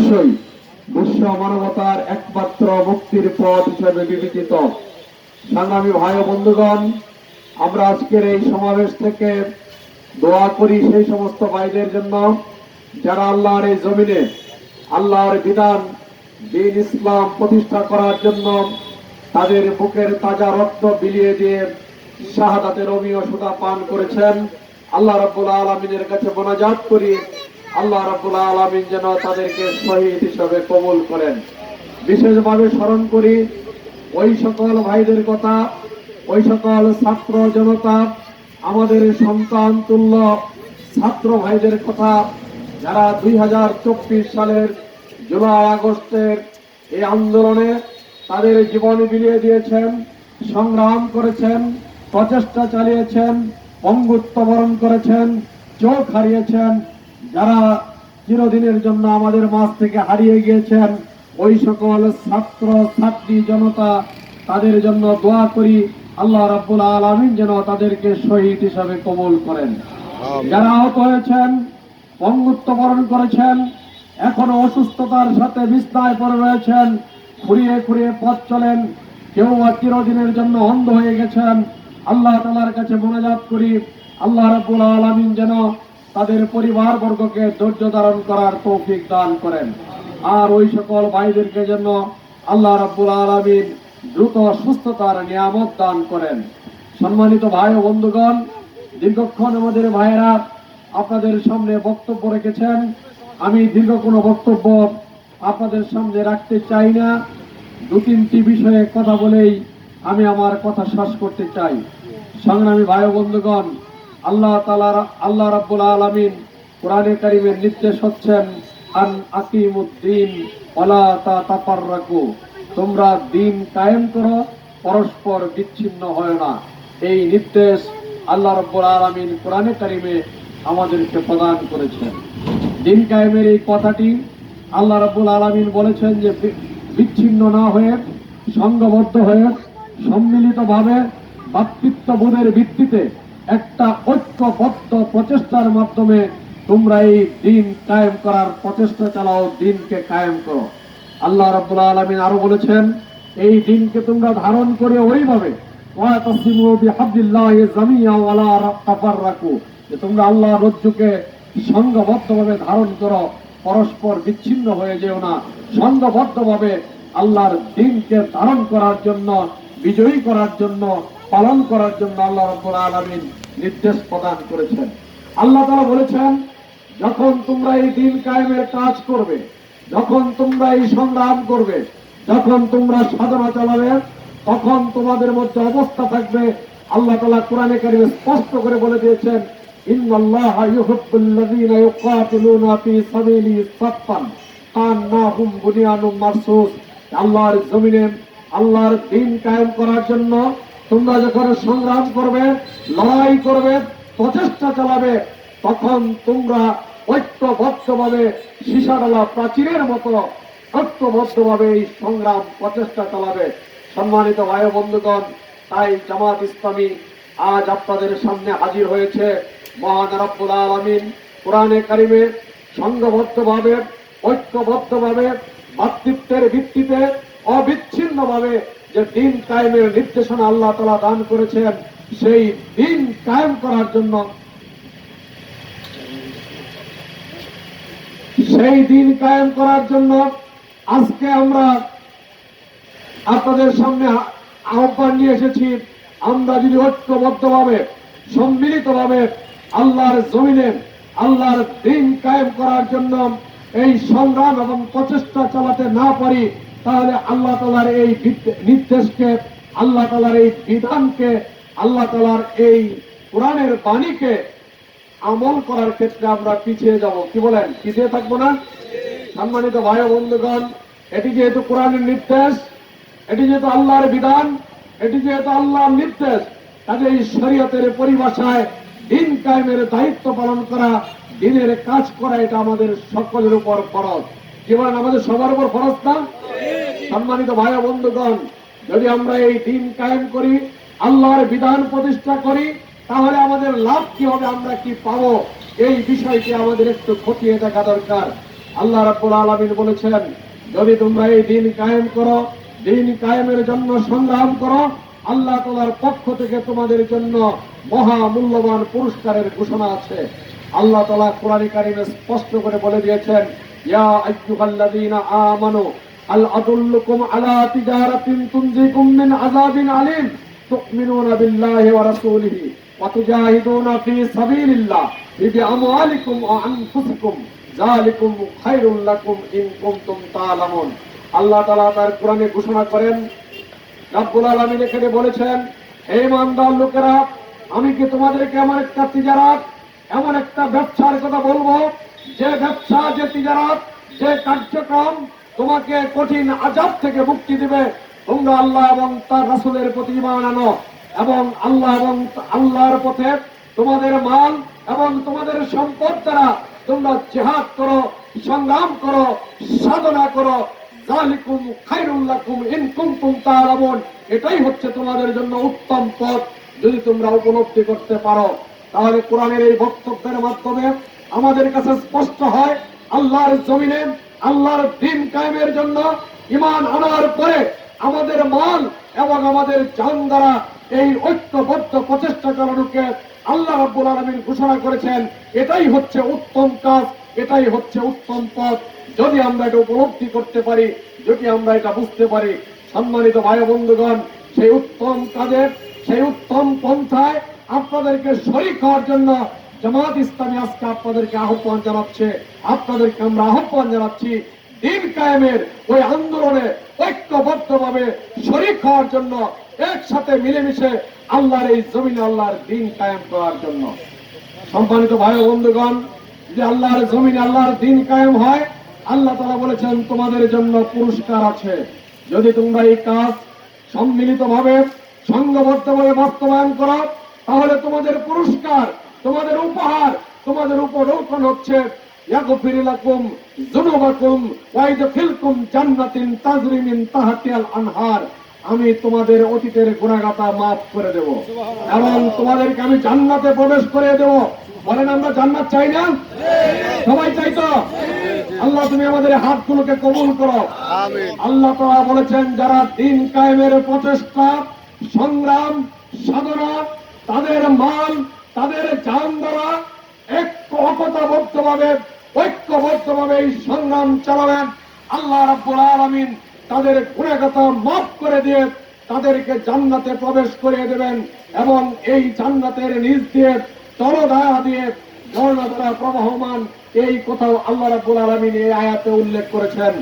অবশ্যই বিশ্ব মানবতার একমাত্র মুক্তির পথ হিসেবে বিবেচিত। সংগ্রামী ভাই ও বন্ধুগণ, আমরা আজকের এই সমাবেশ থেকে দোয়া করি সেই সমস্ত ভাইদের জন্য যারা আল্লাহর এই জমিনে আল্লাহর বিধান দ্বীন ইসলাম প্রতিষ্ঠা করার জন্য তাদের বুকের তাজা রক্ত বিলিয়ে দিয়ে শাহাদাতের অমীয় সুধা পান করেছেন। আল্লাহ রাব্বুল আলামিনের কাছে মোনাজাত করি, আল্লাহ রাব্বুল আলামিন যেন তাদেরকে শহীদ হিসেবে কবুল করেন। বিশেষভাবে স্মরণ করি ওই সকল ভাইদের কথা, ওই সকল ছাত্র জনতা, আমাদের সন্তান তুল্য ছাত্র ভাইদের কথা, যারা 2024 সালের জুলাই আগস্টের এই আন্দোলনে তাদের জীবন বিলিয়ে দিয়েছেন, সংগ্রাম করেছেন, প্রচেষ্টা চালিয়েছেন, পঙ্গুত্ব বরণ করেছেন, চোখ হারিয়েছেন, যারা চিরদিনের জন্য আমাদের মাঝ থেকে হারিয়ে গিয়েছেন, ওই সকল ছাত্র ছাত্রী জনতা, তাদের জন্য দোয়া করি আল্লাহ রাব্বুল আলামিন যেন তাদেরকে শহীদ হিসাবে কবুল করেন। যারা আহত হয়েছেন, পঙ্গুত্ব বরণ করেছেন, এখনো অসুস্থতার সাথে বিছানায় পড়ে রয়েছেন, খুঁড়িয়ে খুঁড়িয়ে পথ চলেন, কেউ চিরদিনের জন্য অন্ধ হয়ে গেছেন, আল্লাহ তাআলার কাছে মোনাজাত করি আল্লাহ রাব্বুল আলামিন যেন তাদের পরিবারবর্গকে ধৈর্য ধারণ করার তৌফিক দান করেন। আর ওই সকল ভাইদেরকে জন্য আল্লাহ রাব্বুল আলামিন দ্রুত সুস্থতার নিয়ামত দান করেন। সম্মানিত ভাই ও বন্ধুগণ, দীর্ঘক্ষণ আমাদের ভাইয়েরা আপনাদের সামনে বক্তব্য রেখেছেন। আমি দীর্ঘ কোনো বক্তব্য আপনাদের সামনে রাখতে চাই না। দু তিনটি বিষয়ে কথা বলেই আমি আমার কথা শেষ করতে চাই। সংগ্রামী ভাই ও বন্ধুগণ, আল্লাহ রাব্বুল আলামিন কোরআনে কারীমের নির্দেশ হচ্ছেন আন আকিমুদ্দিন ওয়ালা তাতাফাররাকু, তোমরা দিন কায়েম করো, পরস্পর বিচ্ছিন্ন হয় না। এই নির্দেশ আল্লাহ রাব্বুল আলামিন কোরআনে কারীমে আমাদেরকে প্রদান করেছেন। দিন কায়েমের এই কথাটি আল্লাহ রাব্বুল আলামিন বলেছেন যে বিচ্ছিন্ন না হয়ে, সংঘবদ্ধ হয়ে, সম্মিলিতভাবে ভ্রাতৃত্ববোধের ভিত্তিতে একটা ঐক্যবদ্ধ প্রচেষ্টার মাধ্যমে তোমরা এই দিন কায়েম করার প্রচেষ্টা চালাও, দিনকে কায়েম করো। আল্লাহ রাব্বুল আলামিন আরো বলেছেন, এই দিনকে তোমরা ধারণ করে ওইভাবে ওয়াতাসিমু বিহাবলিল্লাহি জামিআ ওয়ালা তাফাররাকু, যে তোমরা আল্লাহর রজ্জুকে সংঘবদ্ধভাবে ধারণ করো, পরস্পর বিচ্ছিন্ন হয়ে যেও না। সংঘবদ্ধভাবে আল্লাহর দিনকে ধারণ করার জন্য, বিজয়ী করার জন্য, পালন করার জন্য আল্লাহ রাব্বুল আলামিন নির্দেশ প্রদান করেছেন। আল্লাহ তাআলা বলেছেন, যখন তোমরা এই দিন কায়েমের কাজ করবে, যখন তোমরা এই সংগ্রাম করবে, যখন তোমরা সাধনা চালাবে, তখন তোমাদের মধ্যে অবস্থা থাকবে, আল্লাহ তাআলা কোরআনে কারীমে স্পষ্ট করে বলে দিয়েছেন, ইন্নাল্লাহা ইউহিব্বুল্লাযীনা ইউকাতিলুনা ফী সাবিলিহি সাফফান কান্নাহুম বুনিয়ানুম মারসুস। আল্লাহর জমিনে আল্লাহর দিন কায়েম করার জন্য তোমরা যখন সংগ্রাম করবে, লড়াই করবে, প্রচেষ্টা চালাবে, তখন তোমরা ঐক্যবদ্ধভাবে সীসাডালা প্রাচীরের মতো ঐক্যবদ্ধভাবে এই সংগ্রাম প্রচেষ্টা চালাবে। সম্মানিত ভাই ও বন্ধুগণ, তাই জামাত ইসলামী আজ আপনাদের সামনে হাজির হয়েছে। মহান রব্বুল আলামিন কোরআনে কারীমে সংঘবদ্ধভাবে, ঐক্যবদ্ধভাবে, ভ্রাতৃত্বের ভিত্তিতে অবিচ্ছিন্নভাবে যে দিন কায়েমের নির্দেশনা আল্লাহ তাআলা দান করেছেন, সেই দিন কায়েম করার জন্য, সেই দিন কায়েম করার জন্য আজকে আমরা আপনাদের সামনে আহ্বান নিয়ে এসেছি। আমরা যদি ঐক্যবদ্ধভাবে, সম্মিলিতভাবে আল্লাহর জমিনে আল্লাহর দিন কায়েম করার জন্য এই সংগ্রাম এবং প্রচেষ্টা চালাতে না পারি, তাহলে আল্লাহ তাআলার এই নির্দেশকে, আল্লাহ তাআলার এই বিধানকে, আল্লাহ তাআলার এই কোরআনের বাণীকে আমল করার ক্ষেত্রে আমরা পিছিয়ে যাব। কি বলেন, পিছিয়ে থাকবো না? সম্মানিত ভাই ও বন্ধুগণ, এটি যেহেতু কোরআনের নির্দেশ, এটি যেহেতু আল্লাহর বিধান, এটি যেহেতু আল্লাহর নির্দেশ, কাজে এই শরীয়তের পরিভাষায় দিন কায়েমের দায়িত্ব পালন করা, দিনের কাজ করা, এটা আমাদের সকলের উপর ফরজ। কি বলেন, আমাদের সবার উপর ফরজ না? সম্মানিত ভাই ও বন্ধুগণ, যদি আমরা এই দিন কায়েম করি, আল্লাহর বিধান প্রতিষ্ঠা করি, তাহলে আমাদের লাভ কি হবে, আমরা কি পাবো, এই বিষয়টি আমাদের একটু খতিয়ে দেখা দরকার। আল্লাহ রাব্বুল আলামিন বলেছেন, যদি তোমরা এই দিন কায়েম করো, দিন কায়েমের জন্য সংগ্রাম করো, আল্লাহ তাআলার পক্ষ থেকে তোমাদের জন্য মহা মূল্যবান পুরস্কারের ঘোষণা আছে। আল্লাহ তাআলা কোরআনে কারিমে স্পষ্ট করে বলে দিয়েছেন, ইয়া আইয়ুহাল্লাযীনা আমানু আল আদুল্লুকুম আলা তিজারাতিন তুনজিকুম মিন আযাবিন আলীম তুমিনুনা বিল্লাহি ওয়া রাসূলিহি ওয়া তুজাহিদুনা ফি সাবিলিল্লাহ বিআমওয়ালিকুম ওয়া আনফুসিকুম যালিকুম খায়রুল লাকুম ইন কুনতুম তা'লামুন। আল্লাহ তাআলা তার কোরআনে ঘোষণা করেন, রব্বুল আলামিন এখানে বলেছেন, হে ইমানদার লোকেরা, আমি কি তোমাদেরকে এমন একটা তিজারাত, এমন একটা ব্যবসার কথা বলবো, যে ব্যবসা, যে তিজারাত, যে কার্যক্রম তোমাকে কঠিন আযাব থেকে মুক্তি দিবে। তোমরা আল্লাহ এবং তার রাসূলের প্রতি ঈমান আনো এবং আল্লাহ এবং আল্লাহর পথে তোমাদের মাল এবং তোমাদের সম্পদ দ্বারা তোমরা জিহাদ করো, সংগ্রাম করো, সাধনা করো। যালিকুম খায়রুল লাকুম ইন কুনতুম তা'লামুন। এটাই হচ্ছে তোমাদের জন্য উত্তম পথ, যদি তোমরা উপলব্ধি করতে পারো। তাহলে কোরআনের এই বক্তব্যের মাধ্যমে আমাদের কাছে স্পষ্ট হয়, আল্লাহর জমিনে আল্লাহর দ্বীন কায়েমের জন্য ঈমান আনার পরে আমাদের মাল এবং আমাদের জান দ্বারা এই ঐক্যবদ্ধ প্রচেষ্টা চালানোকে আল্লাহ রাব্বুল আলামিন ঘোষণা করেছেন। এটাই হচ্ছে উত্তম কাজ, এটাই হচ্ছে উত্তম পথ। যদি আমরা এটা উপলব্ধি করতে পারি, যদি আমরা এটা বুঝতে পারি, সম্মানিত ভাই বন্ধুগণ, সেই উত্তম কাজে, সেই উত্তম পন্থায় আপনাদেরকে শরীক হওয়ার জন্য জামাত ইসলামী আজকে আপনাদেরকে আহ্বান জানাচ্ছে। আপনাদেরকে আমরা আহ্বান জানাচ্ছি দ্বীন কায়েমের ওই আন্দোলনে ঐক্যবদ্ধভাবে শরীক হওয়ার জন্য, একসাথে মিলেমিশে আল্লাহর এই জমিনে আল্লাহর দ্বীন কায়েম করার জন্য। সম্মানিত ভাই বন্ধুগণ, যে আল্লাহর জমিনে আল্লাহর দ্বীন কায়েম হয়, আল্লাহ তাআলা বলেছেন তোমাদের জন্য পুরস্কার আছে। যদি তোমরা এই কাজ সম্মিলিতভাবে, সংঘবদ্ধভাবে বাস্তবায়ন করো, তাহলে তোমাদের পুরস্কার, তোমাদের উপহার, তোমাদের উপঢৌকন হচ্ছে ইয়াগফির লাকুম যুনুবাকুম ওয়া ইয়াদখিলকুম জান্নাতিন তাজরি মিন তাহতিহাল আনহার। আমি তোমাদের অতীতের গুনাহগাতা মাফ করে দেব এবং তোমাদেরকে আমি জান্নাতে প্রবেশ করে দেব। বলেন, আমরা জান্নাত চাই না? সবাই চাই তো? আল্লাহ তুমি আমাদের হাতগুলোকে কবুল করো। আল্লাহ তাআলা বলেছেন, যারা দ্বীন কায়েমের প্রচেষ্টা, সংগ্রাম, সাধনা, তাদের মাল, তাদের জান দ্বারা ঐক্যবদ্ধভাবে এই সংগ্রাম চালাবেন, আল্লাহ রাব্বুল আলামিন তাদের গুনাহগাতা মাফ করে দিয়ে তাদেরকে জান্নাতে প্রবেশ করিয়ে দেবেন এবং এই জান্নাতের নিচ দিয়ে তলধারা দিয়ে ঝর্ণা দ্বারা প্রবাহমান। এই কথাও আল্লাহ রাব্বুল আলামিন এই আয়াতে উল্লেখ করেছেন।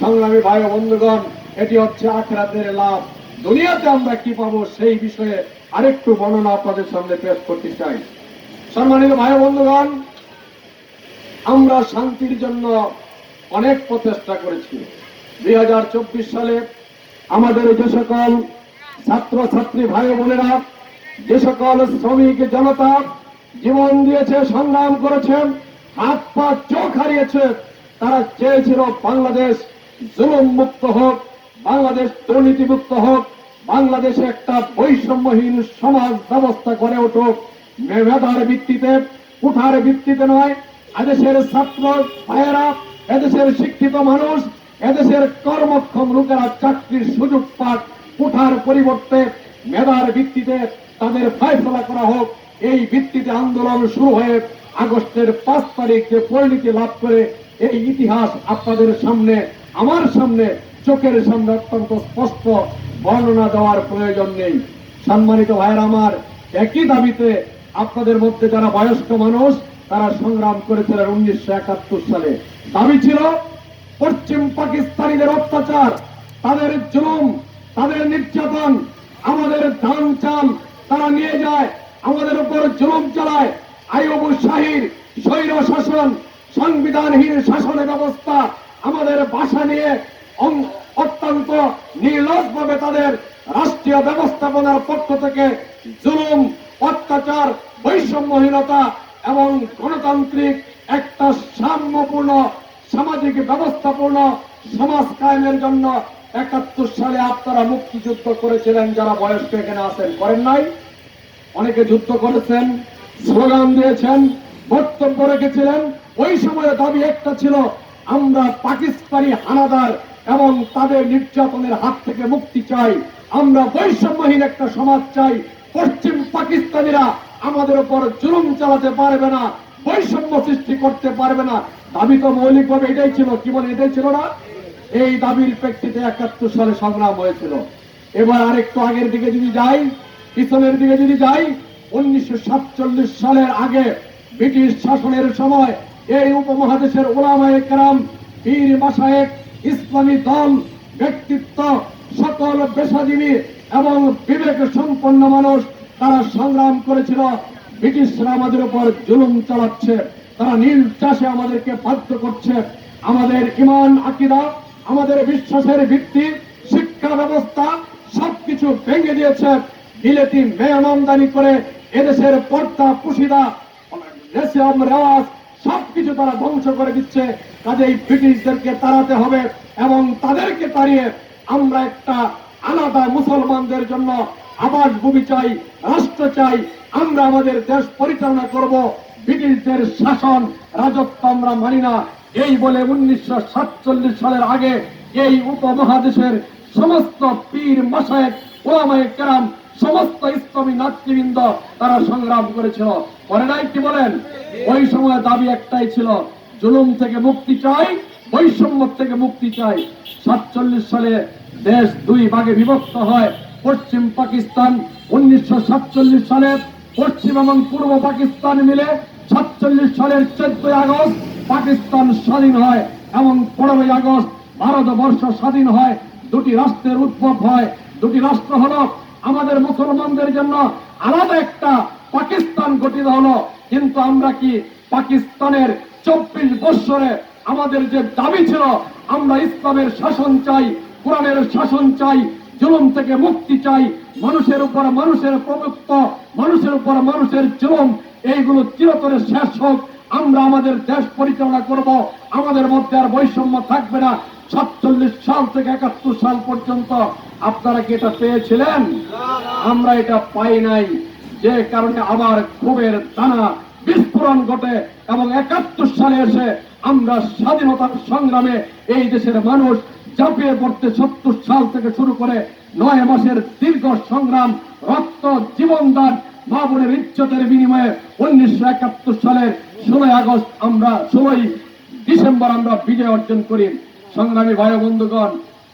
সংগ্রামী ভাই ও বন্ধুগণ, এটি হচ্ছে আখিরাতের লাভ। দুনিয়াতে আমরা কি পাবো সেই বিষয়ে আরেকটু বর্ণনা আপনাদের সামনে পেশ করতে চাই। সম্মানিত ভাই ও বন্ধুগণ, আমরা শান্তির জন্য অনেক প্রচেষ্টা করেছি। 2024 সালে আমাদের যে সকল ছাত্র ছাত্রী ভাই বোনেরা, যে সকল শ্রমিক জনতা জীবন দিয়েছে, সংগ্রাম করেছেন, হাত পা চোখ হারিয়েছে, তারা চেয়েছিল বাংলাদেশ জুলুম মুক্ত হোক, বাংলাদেশ দুর্নীতি মুক্ত হোক, বাংলাদেশে একটা বৈষম্যহীন সমাজ ব্যবস্থা গড়ে উঠুক। মেধার ভিত্তিতে, উঠার ভিত্তিতে নয়। এদেশের ছাত্র ভাইয়েরা, এদেশের শিক্ষিত মানুষ, এদেশের কর্মক্ষম লোকেরা চাকরির সুযোগ পাক, উঠার পরিবর্তে মেধার ভিত্তিতে তাদের ফয়সালা করা হোক। এই ভিত্তিতে আন্দোলন শুরু হয়ে আগস্টের 5 তারিখ যে পরিণতি লাভ করে, এই ইতিহাস আপনাদের সামনে, আমার সামনে, চোখের সামনে অত্যন্ত স্পষ্ট। বর্ণনা দেওয়ার প্রয়োজন নেই। সম্মানিত ভাইয়েরা আমার, একই দাবিতে আপনাদের মধ্যে যারা বয়স্ক মানুষ, তারা সংগ্রাম করেছিলেন 1971 সালে। দাবি ছিল পশ্চিম পাকিস্তানিদের অত্যাচার, তাদের জুলুম, তাদের নির্যাতন, আমাদের ধান চাল তারা নিয়ে যায়, আমাদের উপর জুলুম চালায়। আইয়ুব শাহীর স্বৈর শাসন, সংবিধানহীন শাসনের ব্যবস্থা, আমাদের ভাষা নিয়ে অত্যন্ত নির্লজ্জভাবে তাদের রাষ্ট্রীয় ব্যবস্থাপনার পক্ষ থেকে জুলুম, অত্যাচার, বৈষম্যহীনতা এবং গণতান্ত্রিক একটা সাম্যপূর্ণ সামাজিক ব্যবস্থাপূর্ণ সমাজ কায়েমের জন্য 71 সালে আপনারা মুক্তিযুদ্ধ করেছিলেন। যারা বয়স্ক এখানে আছেন, করেন নাই? অনেকে যুদ্ধ করেছেন, স্লোগান দিয়েছেন, বক্তব্য রেখেছিলেন। ওই সময়ে দাবি একটা ছিল, আমরা পাকিস্তানি হানাদার এবং তাদের নির্যাতনের হাত থেকে মুক্তি চাই। আমরা বৈষম্যহীন একটা সমাজ চাই। পশ্চিম পাকিস্তানিরা আমাদের উপর জুলুম চালাতে পারবে না, বৈষম্য সৃষ্টি করতে পারবে না। দাবি তো মৌলিকভাবে এটাই ছিল, কি বলে এটাই ছিল না? এই দাবির প্রেক্ষিতে 71 সালে সংগ্রাম হয়েছিল। এবার আরেকটু আগের দিকে যদি যাই, পিছনের দিকে যদি যাই, 1947 সালের আগে ব্রিটিশ শাসনের সময় এই উপমহাদেশের উলামায়ে কেরাম, পীর মাশায়েখ, ইসলামী দল, ব্যক্তিত্ব, সকল পেশাজীবী এবং বিবেক সম্পন্ন মানুষ তারা সংগ্রাম করেছিল। ব্রিটিশরা আমাদের উপর জুলুম চালাচ্ছে, তারা নীল চাষে আমাদেরকে বাধ্য করছে। আমাদের ঈমান, আকীদা, আমাদের বিশ্বাসের ভিত্তি, শিক্ষা ব্যবস্থা সবকিছু ভেঙে দিয়েছে। বিলেতি মেহমানদারি করে এদেশের পর্দা পুশিদা রেশম রেওয়াজ সবকিছু তারা ধ্বংস করে দিচ্ছে। কাজেই ব্রিটিশদেরকে তাড়াতে হবে এবং তাদেরকে তাড়িয়ে আমরা একটা আলাদা মুসলমানদের জন্য আবাসভূমি চাই, রাষ্ট্র চাই। আমরা আমাদের দেশ পরিচালনা করব, ব্রিটিশদের শাসন রাজত্ব আমরা মানি না। এই বলে 1947 সালের আগে এই উপমহাদেশের সমস্ত পীর মাশায়েখ, উলামায়ে কেরাম, সমস্ত ইসলামী নেতৃবৃন্দ তারা সংগ্রাম করেছিল। পরে নাই কি বলেন? ওই সময় দাবি একটাই ছিল, জুলুম থেকে মুক্তি চাই, বৈষম্য থেকে মুক্তি চাই। 47 সালে দেশ দুই ভাগে বিভক্ত হয়। পশ্চিম পাকিস্তান 1947 সালে পশ্চিম এবং পূর্ব পাকিস্তান মিলে 47 সালের 14 আগস্ট পাকিস্তান স্বাধীন হয় এবং 15 আগস্ট ভারতবর্ষ স্বাধীন হয়। দুটি রাষ্ট্রের উদ্ভব হয়। দুটি রাষ্ট্র হলো, আমাদের মুসলমানদের জন্য আলাদা একটা পাকিস্তান গঠিত হলো। কিন্তু আমরা কি পাকিস্তানের 24 বৎসরে আমাদের যে দাবি ছিল, আমরা ইসলামের শাসন চাই, কোরআনের শাসন চাই, জুলুম থেকে মুক্তি চাই, মানুষের উপর মানুষের প্রভুত্ব, মানুষের উপর মানুষের জুলুম, এইগুলো চিরতরে শেষ হোক। আমরা আমাদের দেশ পরিচালনা করব, আমাদের মধ্যে আর বৈষম্য থাকবে না। 47 সাল থেকে 71 সাল পর্যন্ত আপনারা কি এটা পেয়েছিলেন? আমরা এটা পাই নাই, যে কারণে আবার ক্ষোভের দানা বিস্ফোরণ ঘটে এবং 71 সালে এসে আমরা স্বাধীনতার সংগ্রামে এই দেশের মানুষ ঝাঁপিয়ে পড়তে 70 সাল থেকে শুরু করে 9 মাসের দীর্ঘ সংগ্রাম, রক্ত, জীবনদান, মা বোনের ইজ্জতের বিনিময়ে 1971 সালের 16 ডিসেম্বর আমরা বিজয় অর্জন করি। সংগ্রামী ভাই বন্ধুগণ,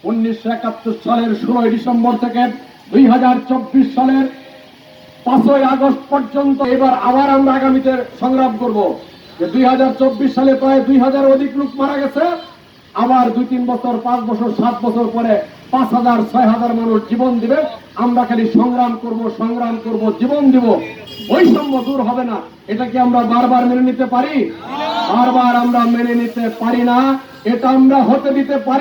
1971 সালের 16 ডিসেম্বর থেকে 2024 সালের 5 আগস্ট পর্যন্ত এবার আবার আমরা আগামীতে সংগ্রাম করব। যে 2024 সালে প্রায় 2000 অধিক লোক মারা গেছে, আবার 2-3 বছর, 5 বছর, 7 বছর পরে 5000, 6000 মানুষ জীবন দিবে। আমরা খালি সংগ্রাম করব, সংগ্রাম করব, জীবন দিব, বৈষম্য দূর হবে না। এটা কি আমরা বারবার মেনে নিতে পারি? বারবার আমরা মেনে নিতে পারি না, এটা আমরা হতে দিতে পারি।